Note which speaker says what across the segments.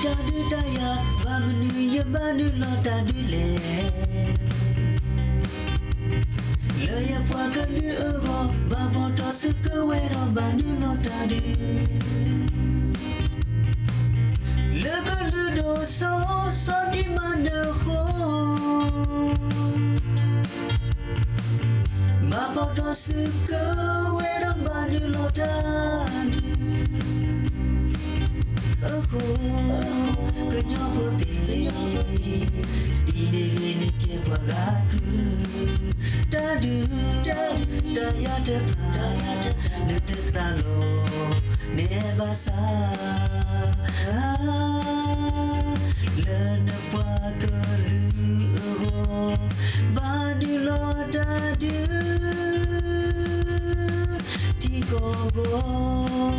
Speaker 1: ta đưa ta ya ba menu ya ba nu lo ta đưa le le ya qua cái đưa go ba bo to sức cơ we ro ba nu lo ta đưa le có đưa đồ so đi mà nở khô ba bo to sức cơ we ro ba nu lo ta aku kenapa di negeri ke pagaku dadu daya depan depan lo nebasa lena pagalu badu lo dadu tigogo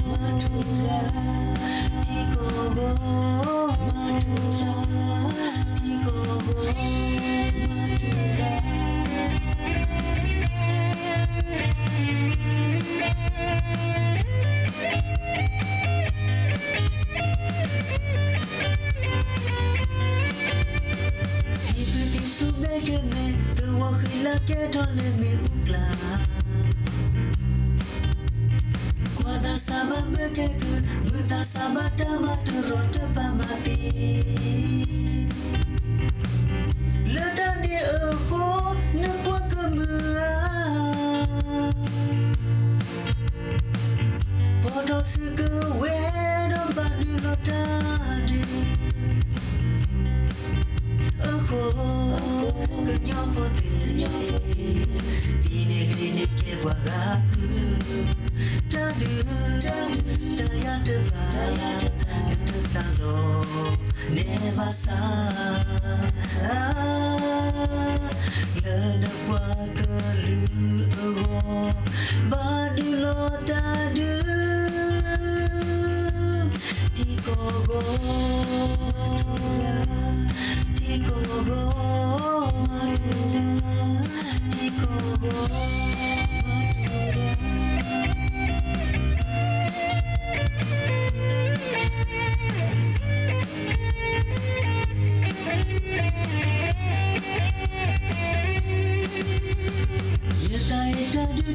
Speaker 1: madura Tigogo Madura Tigogo Madura Hidup sebagai me terwakil ke dalam ukla Kuada sabar bekeku Minta sabar damat terus depan mati Letak di aku Nepuan kemerah Podo suka wedon badu lo tadi Aku kenyopoti Di negeri ni kebuang aku Dadu daya depan tentang lo nebasa lena pagalu badu lo dadu tigogo tigogo tigogo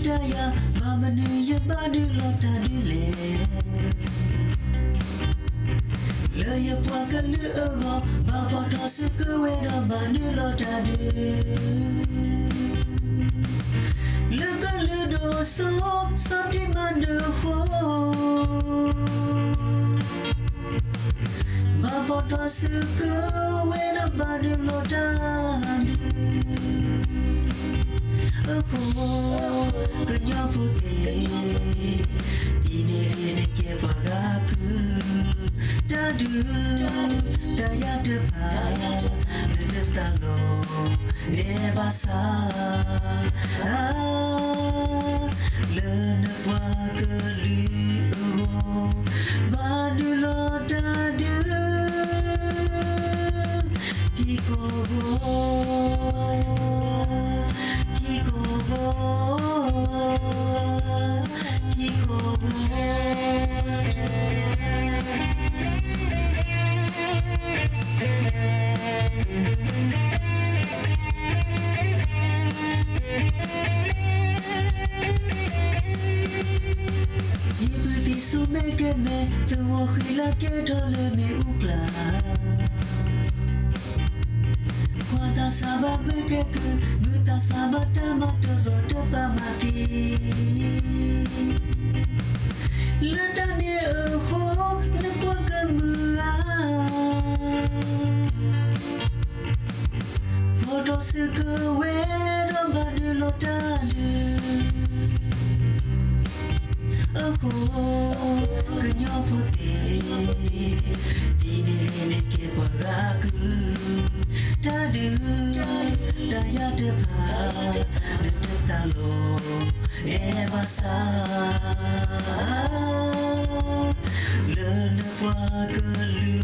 Speaker 1: daya mama nu ya badu lo tadi le ya puakan le ego bapa dosa kewe ramba nu lo tadi le kan le dosa di mana ho bapa dosa kewe ramba nu lo tadi aku kenyang putih di negeri ke pagaku dadu daya depan depan lo nebasa lena pagalu badu lo dadu tigogo Sumekeme terwakil ke dalam ukla Kuada sabar bekeku Minta sabar damat terus depan mati Letak di aku Nepuan kemerah Podo sekewe Domba dulu tadi Aku kenyang putih di negeri ke pagaku dadu daya depan depan lo nebasa lena pagalu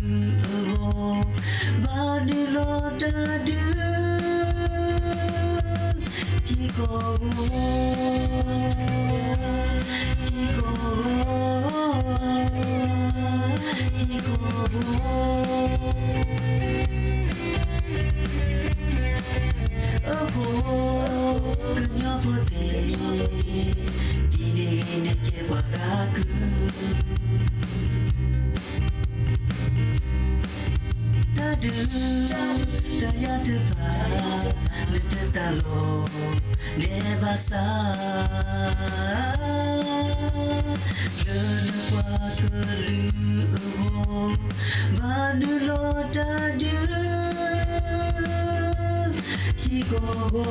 Speaker 1: badu lo dadu tigogo tigogo tigogo du ta ya te pa le te ta lo ne ba sa le ne kwa ke lu go ba nu lo ta du ti go go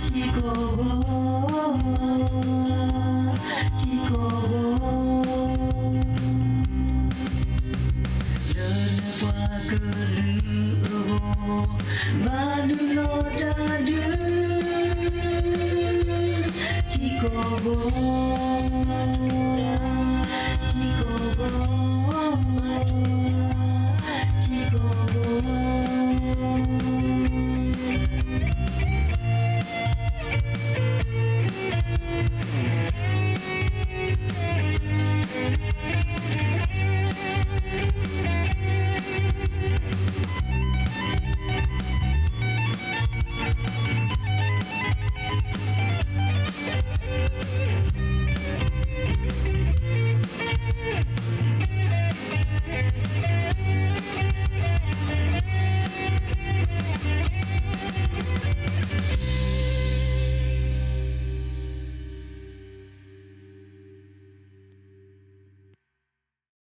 Speaker 1: ti go go ti go go le ne kwa ke lu go ba nu lo ta du ti go go ti go go ti go go